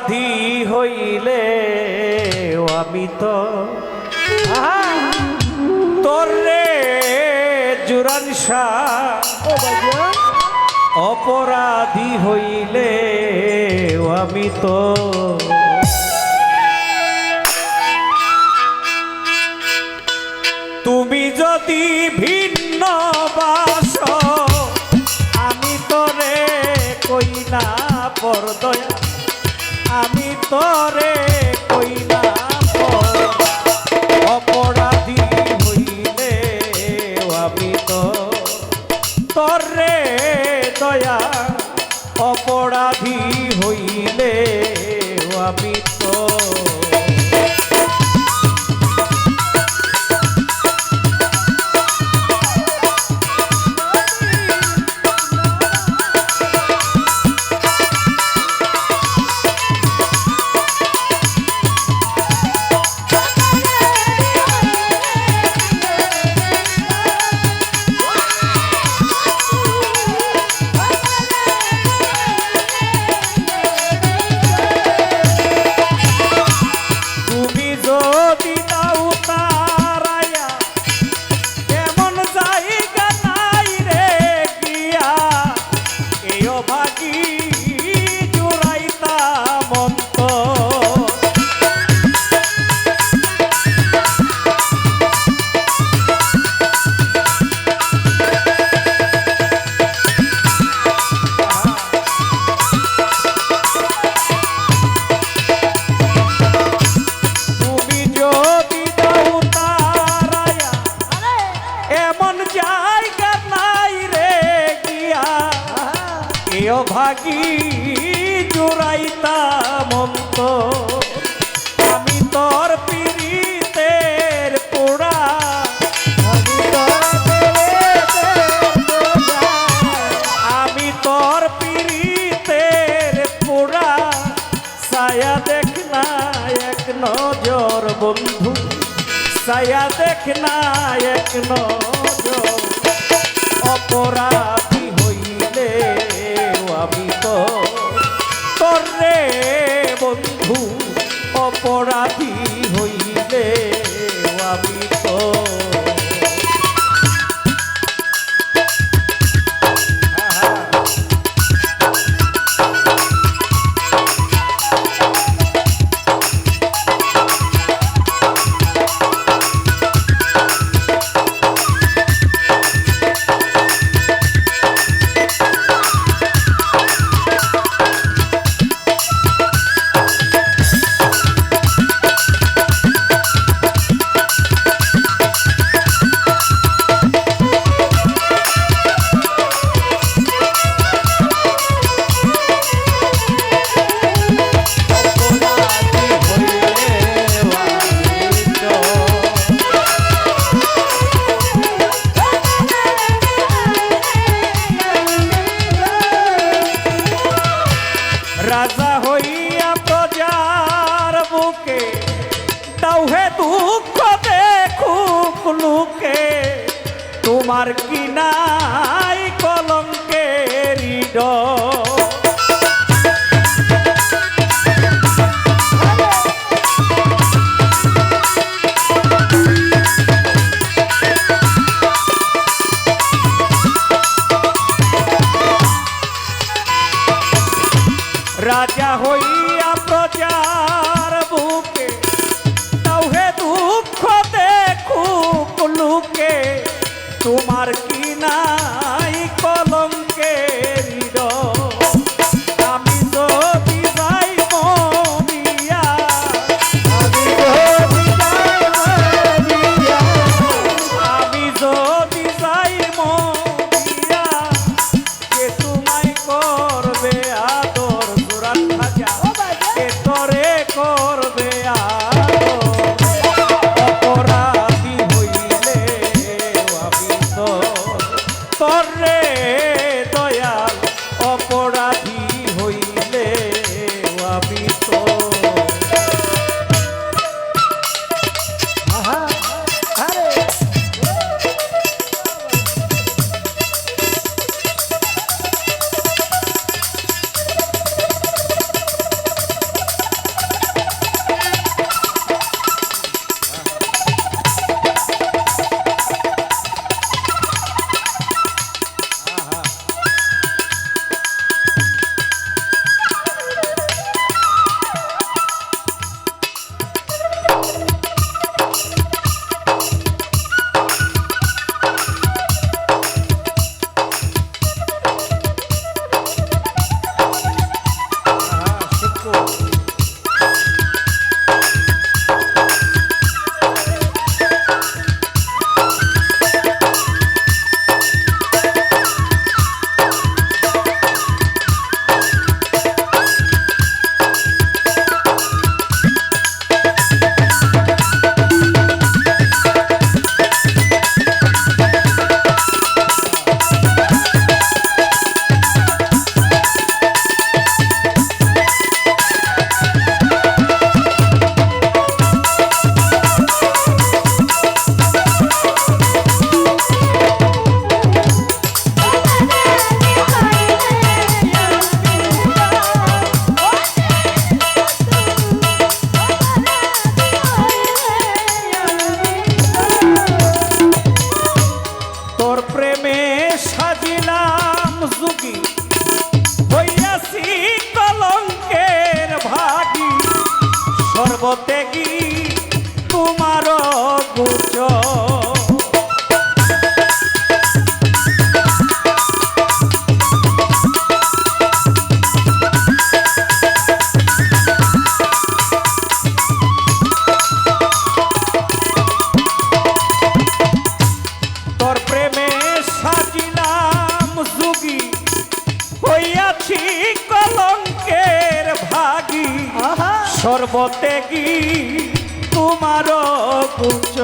অপরাধী হইলে আমি তো তোরে জুরান শাহ অপরাধী হইলে আমি তো তুমি যদি ভিন্ন বাস আমি তোরে কই না পরদয়া আমি তোরে কই না অপরাধী হইলে আমি তো তোরে দয়া অপরাধী হইলে আমি তো ভাগী জোড়াইতা মন্ত আমি তোর পীড়িতের পোড়া আমি তোর পীড়িতের পোড়া ছায়া দেখ না এক নজর বন্ধু ছায়া দেখ না এক নজর অপরাধী হইলে আমি তো তোরে বন্ধু অপরাধী হইলে আমি তো রাজা হইয়া প্রজার বুকে দাউহে দুঃখ দেখুক লোকে তোমার কি নাই কলঙ্কের ডর রাজা হইয়া প্রজার বুকে দাউহে দুঃখ দেখুক লোকে তোমার কি নাই কলঙ্কের ডর আমি যদি যাই মরিয়া আমি যদি যাই মরিয়া কে তোমায় করবে আদর কে তরে করবে অপরাধী হইলে আমি তো সর্বতে কি তোমার গুচ তোর প্রেমে সাজিলাম যুগী হইয়াছি কলঙ্কের ভাগী সর্বত্যাগী তোমার গুচ